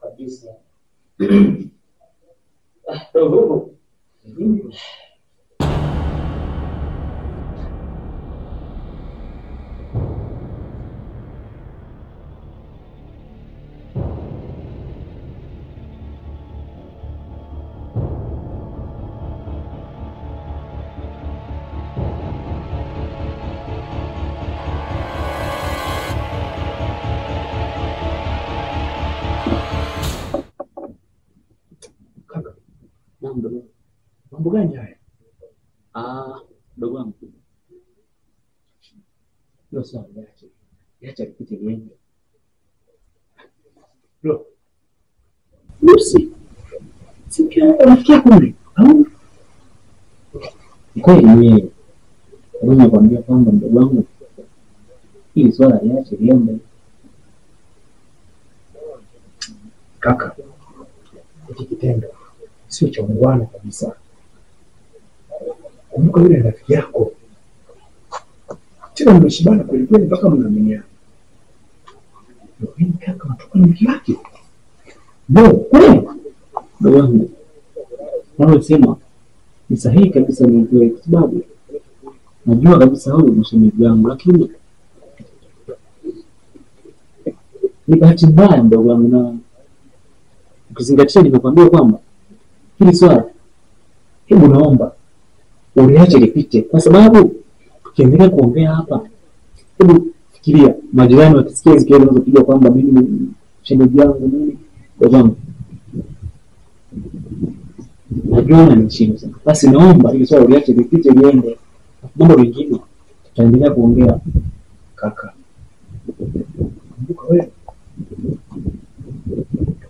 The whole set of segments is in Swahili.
kabisa. Mambo gani haya? Ndugu wangu. Ndio sawa yake. Yacha kipite gani? Bro. Lucy. Sikia unafikia kule. Au? Kweli mimi. Mimi nakwambia kwamba ndugu wangu. Hili swala liache liende. Kaka. Hiki kitendo sio cha ungwana kabisa. Kumbuka yule rafiki yako. Tena mmeshibana kweli kweli mpaka mnaaminiana. Ndio kaka mtoka ni mke wake. Kweli. Ndugu wangu. Unasema ni sahihi kabisa ni kweli kwa sababu najua kabisa huyu ni shemeji yangu lakini ni bahati mbaya ndugu wangu na ukizingatia nimekwambia kwamba hili swala hebu naomba uliache lipite kwa sababu tukiendelea kuongea hapa hebu fikiria majirani wakisikia zile zinazopiga kwamba mimi ni shemeji yangu mimi ndugu wangu najua ni chini sana basi naomba hili swala uliache lipite liende mambo mengine tutaendelea kuongea kaka. Kumbuka wewe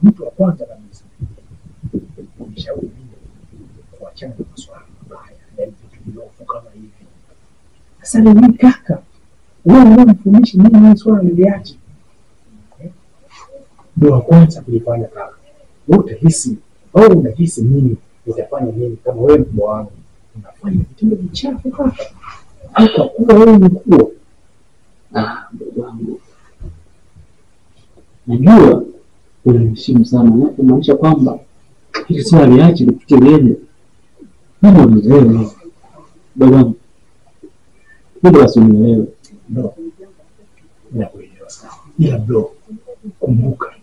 mtu wa kwanza kabisa umeshauri mimi kuachana na masuala mabaya na vitu vilivyo kama hivi. Sasa ni kaka wewe unamfundisha mimi swala niliache. Ndio wa kwanza kulifanya kaka. Wewe utahisi au unahisi mimi nitafanya nini kama wewe mkubwa wangu unafanya vitendo vichafu kaka? Au kwa kuwa wewe ni mkubwa? Ndugu wangu. Najua unaheshimu sana na kumaanisha kwamba hili swala liache lipite liende. Mambo ni wewe. Ndugu wangu. Ndio wasinielewe. Ndio. Nakuelewa sana. Ila bro, kumbuka.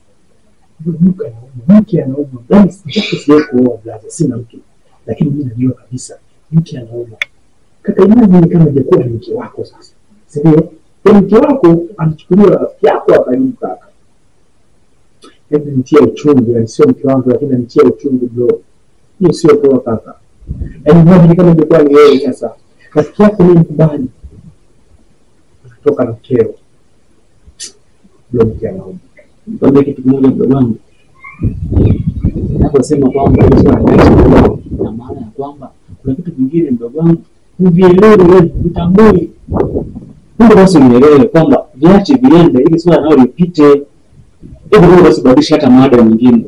Mke anauma. Yaani sitaki kuoa blaza, sina mke. Lakini mimi najua kabisa mke anauma. Kaka imagine kama ingekuwa ni mke wako sasa. Sivyo? Mke wako anachukulia rafiki yako akaribu kaka. Hebu nitie uchungu, na sio mke wangu lakini nitie uchungu bro. Hiyo sio poa kaka. Yaani imagine kama ingekuwa ni wewe sasa. Rafiki yako ni mkubali. Kutoka na mkeo. Bro mke anauma. Ndio kitu kimoja ndugu wangu. Naposema kwamba hizo na maana ya kwamba kuna kitu kingine ndugu wangu uvielewe wewe utambui. Ndio basi unielewe kwamba viache viende ili swala nao lipite. Hebu basi badilisha hata mada nyingine.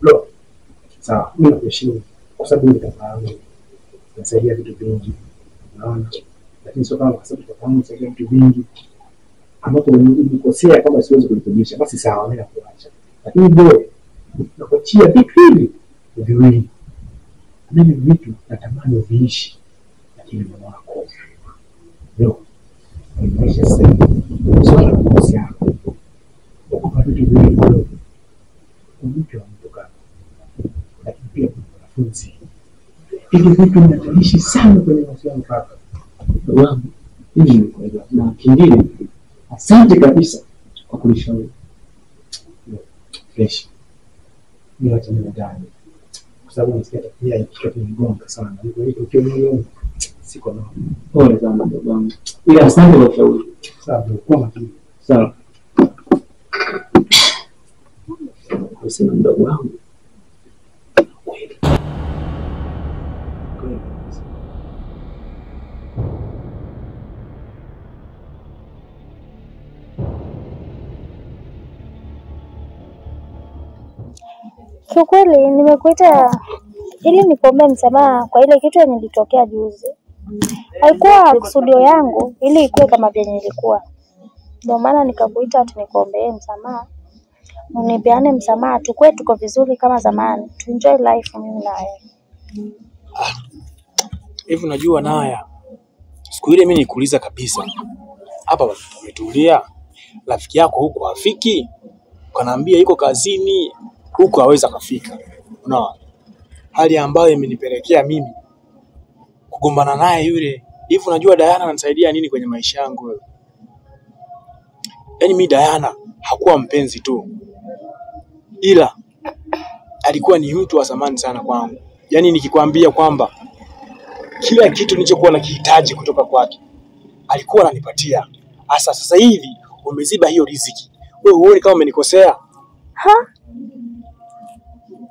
Bro. Sawa, mimi nakuheshimu kwa sababu nitafahamu. Nasaidia vitu vingi. Unaona? Lakini sio kama kwa sababu tutafahamu nasaidia vitu vingi. Ambapo nimekosea kama siwezi kurekebisha basi sawa mimi nakuacha. Lakini bro, nakuachia vitu hivi viwili. Mimi vitu natamani uviishi lakini mama wako. Bro, nimesha sasa. Swala la kukosea. Kwa vitu viwili bro. Mtu ametoka. Lakini pia kuna wanafunzi. Hivi vitu vinataishi sana kwenye mahusiano kaka. Wangu, hivi ni kweli. Na kingine asante kabisa kwa kunishauri. Fresh. Ni wacha mimi ndani. Kwa sababu nisikia pia kichwa kinigonga sana. Kwa hiyo ukiona siko na pole sana ndugu wangu. Ila asante kwa ushauri. Sawa, kwa makini. Sawa. Usema ndugu wangu. Kweli. Kiukweli nimekuita ili nikuombe msamaha kwa ile kitu yenye ilitokea juzi. Haikuwa kusudio yangu ili ikuwe kama vyenye ilikuwa. Ndio maana nikakuita ati nikuombee msamaha. Unipeane msamaha tukue tuko vizuri kama zamani. To enjoy life mimi na wewe. Hivi unajua Naya, siku ile mimi nikuuliza kabisa, hapa umetulia, rafiki yako huko hafiki? Ukaniambia yuko kazini, huko hawezi kufika. Unaona? Hali ambayo imenipelekea mimi kugombana naye yule. Hivi unajua Diana ananisaidia nini kwenye maisha yangu wewe? Yaani mimi Diana hakuwa mpenzi tu, ila alikuwa ni mtu wa zamani sana kwangu. Yaani nikikwambia kwamba kila kitu nilichokuwa nakihitaji kutoka kwake alikuwa ananipatia. Sasa hivi umeziba hiyo riziki. Wewe uone kama umenikosea?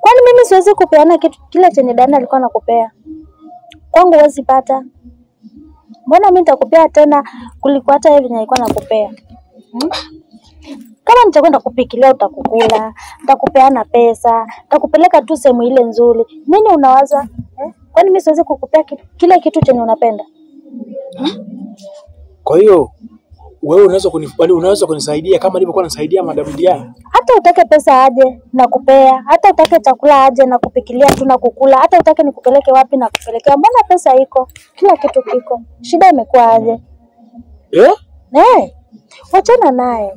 Kwani mimi siwezi kupeana kitu kile chenye Diana alikuwa anakupea? Kwangu huwezi pata. Mbona mimi nitakupea tena kuliko hata yeye venye alikuwa anakupea? Kama nitakwenda kupikilia utakukula, nitakupeana pesa, nitakupeleka tu sehemu ile nzuri. Nini unawaza? Kwani mimi siwezi kukupea kile kitu chenye unapenda? Kwa hiyo wewe unaweza kunisaidia kama nilivyokuwa nasaidia Madam Diana? Hata utake pesa aje nakupea, hata utake chakula aje na kupikilia tu na kukula, hata utake nikupeleke wapi na kupelekea. Mbona pesa iko? Kila kitu kiko. Shida imekuwa aje? Wachana naye.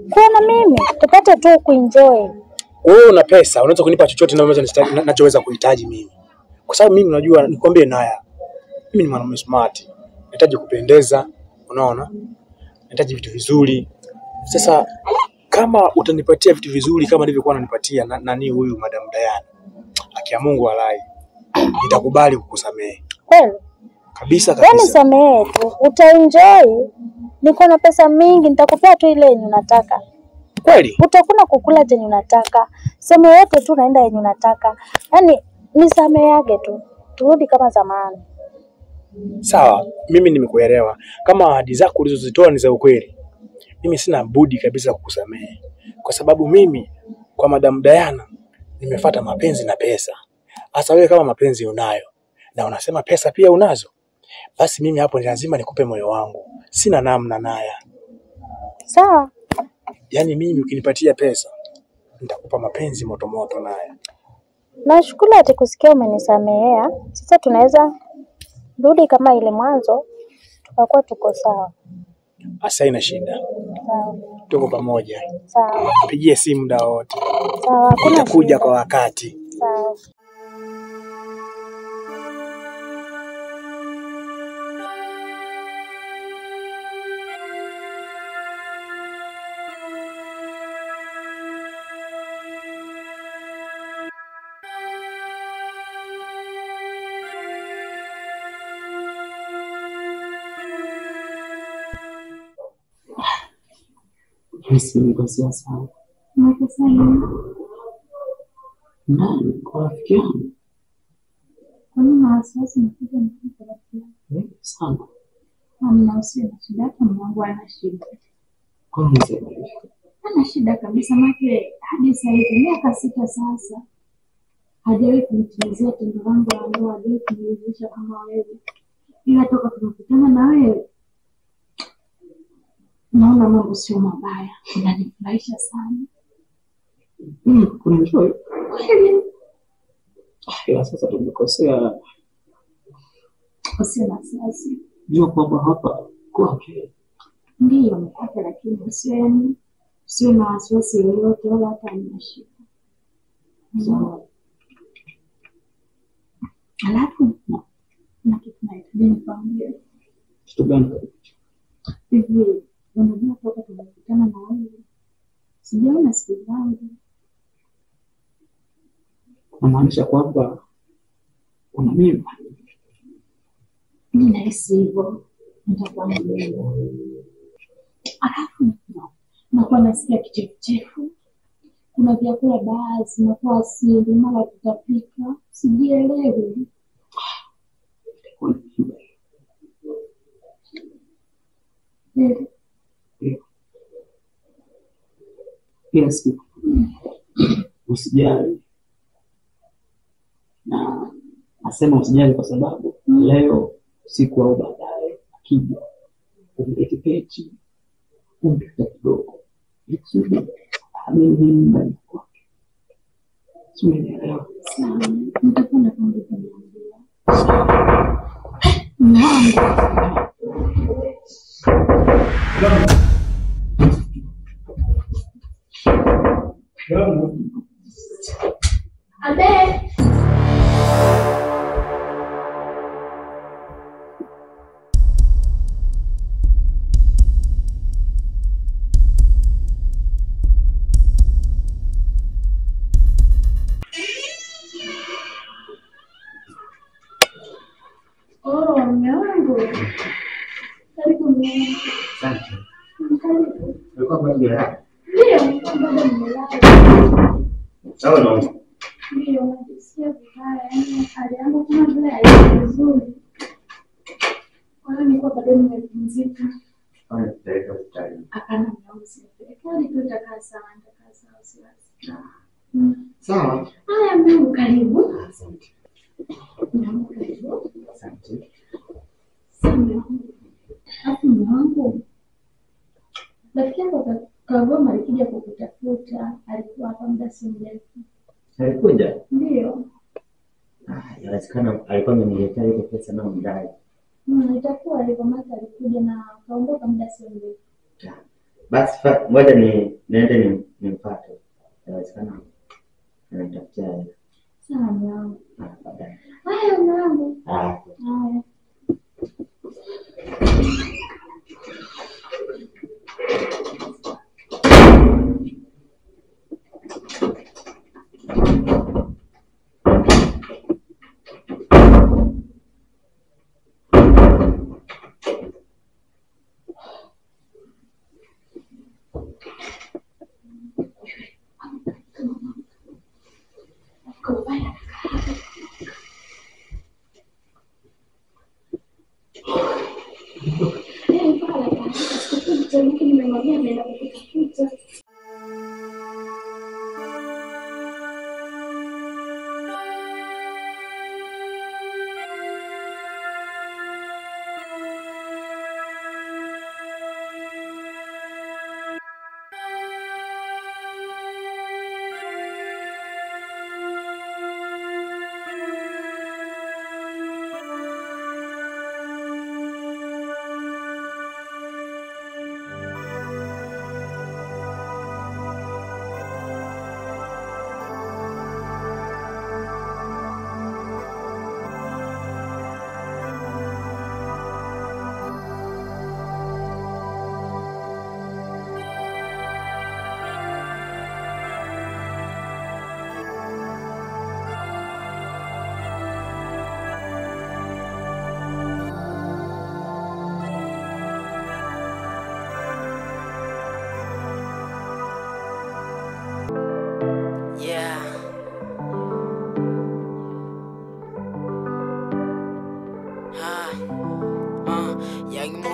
Kwa mimi tupate tu kuenjoy. Wewe una pesa, unaweza kunipa chochote ninachoweza kuhitaji mimi. Kwa sababu mimi unajua nikwambie Naya, mimi ni mwanamume smart. Nahitaji kupendeza, unaona? Nahitaji vitu vizuri. Sasa kama utanipatia vitu vizuri kama nilivyokuwa nanipatia nani huyu Madam Diana, haki ya Mungu alai, nitakubali kukusamehe. Kweli? Kabisa. Yaani samehe tu, utaenjoy. Niko na pesa mingi, nitakupea tu ile yenye unataka. Kweli? Utakuna kukula yenye unataka. Sema yote tu naenda yenye unataka. Yaani nisameheage tu. Turudi kama zamani. Sawa, mimi nimekuelewa. Kama ahadi zako ulizozitoa ni za ukweli, mimi sina budi kabisa kukusamehe. Kwa sababu mimi kwa Madam Diana nimefuata mapenzi na pesa. Hasa wewe kama mapenzi unayo na unasema pesa pia unazo, basi mimi hapo ni lazima nikupe moyo wangu. Sina namna Naya. Sawa. Yaani mimi ukinipatia pesa nitakupa mapenzi moto moto Naya. Nashukuru ati kusikia umenisamehea. Sasa tunaweza rudi kama ile mwanzo tukakuwa tuko sawa. Asa ina shida. Sawa. Tuko pamoja. Sawa. Pigie simu muda wote. Sawa. Nitakuja kwa wakati. Sawa. Basi nikosea sana. Nakosea nini? Nani kwa rafiki yangu? Kwa nini wasiwasi nikuja nikuja rafiki yangu? Sana. Hamna usiwe na shida, hata Mungu ana shida. Kwa nini unasema hivyo? Hana shida kabisa, maana hadi sasa hivi miaka 6 sasa hajawahi kunitimizia tendo langu la ndoa, hajawahi kuniridhisha kama wewe. Ila toka tunakutana na wewe naona mambo sio mabaya, unanifurahisha sana. Unajua? Ila sasa tumekosea. Usiwe na wasiwasi. Jua kwamba hapa kwake. Ndiyo mpaka, lakini usiwe na wasiwasi yoyote wala hata haina shida. Sawa. Alafu na kitu naitaji nikwambie. Kitu gani? Hivi unajua toka tumekutana na wewe sijaona siku zangu. Unamaanisha kwamba una mimba? Mimi nahisi hivyo. Nitakwambia. Alafu nakuwa nasikia kichefuchefu. Kuna vyakula baadhi zinakuwa asili, mara tutapika. Sijielewi. Kila siku usijali, na nasema usijali kwa sababu leo siku au baadaye akija umeketi kumbe kidogo. Ikusudi amini ndani kwa. Sielewa. Sawa, nitapenda kuongea Abe. Oh, mwanangu. Karibu mwanangu. Asante. Karibu. Ulikuwa mmoja. Ndio, nilikuwa bado nimelala. Sawa naomba. Ndio, najisikia vibaya, yaani hali yangu kama vile haiko vizuri. Kwa hiyo nilikuwa bado nimepumzika. Fanya tutaenda hospitali. Hapana, mwanangu. Kali tu itakaa sawa, siwasi. Sawa. Haya, mwanangu, karibu. Asante. Mwanangu, karibu. Asante. Sana. Hapo mwanangu. Rafiki yako Kagoma alikuja kukutafuta, alikuwa hapa muda si mrefu. Alikuja? Ndio. Inawezekana alikuwa ameniletea ile pesa na mdai. Itakuwa alivyomaza alikuja na kaondoka muda si mrefu. Basi ngoja niende nimpate. Inawezekana anatafutia hela. Sawa mwanangu. Baadaye. Haya mwanangu. Haya.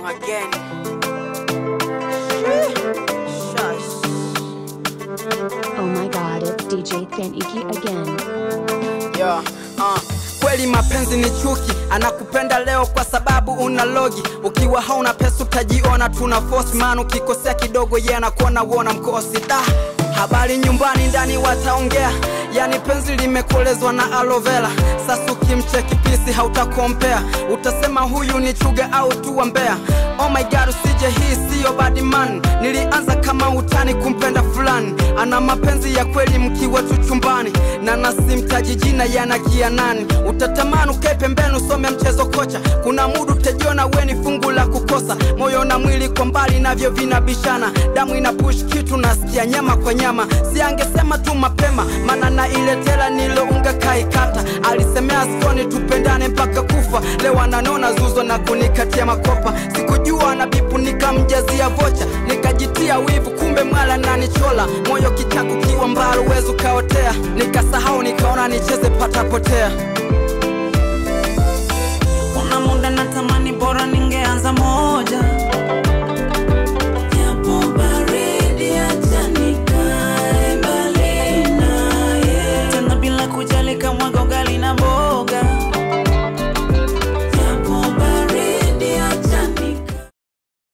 again. Oh my god, it's DJ Thaniki again. Yeah, kweli mapenzi ni chuki, anakupenda leo kwa sababu una logi. Ukiwa hauna pesa utajiona tuna force man, ukikosea kidogo yeye anakuona uona mkosi. Habari nyumbani ndani wataongea, yani penzi limekolezwa na aloe vera. Sasa ukimcheki pisi hautakompea, utasema huyu ni chuga au tu mbea. Oh my god, usije hii sio bad man. Nilianza kama utani kumpenda fulani, ana mapenzi ya kweli mkiwa tu chumbani, na nasimtaji jina yanakia nani. Utatamani ukae pembeni usome mchezo kocha, kuna mudu tejiona we ni fungu la kukosa. Moyo na mwili kwa mbali navyo vinabishana, damu ina push kitu nasikia nyama kwa nyama. Si angesema tu mapema, maana na ile tela nilounga kaikata. Alisemea soni tupendane mpaka kufa, leo ananona zuzo na kunikatia makopa. Sikujua na bipu nikamjazia vocha, nikajitia wivu kumbe mwala na nichola. Moyo kichaku kiwa mbalo wezu kaotea, nikasahau nikaona nicheze pata potea. Kuna muda natamani bora ningeanza moja,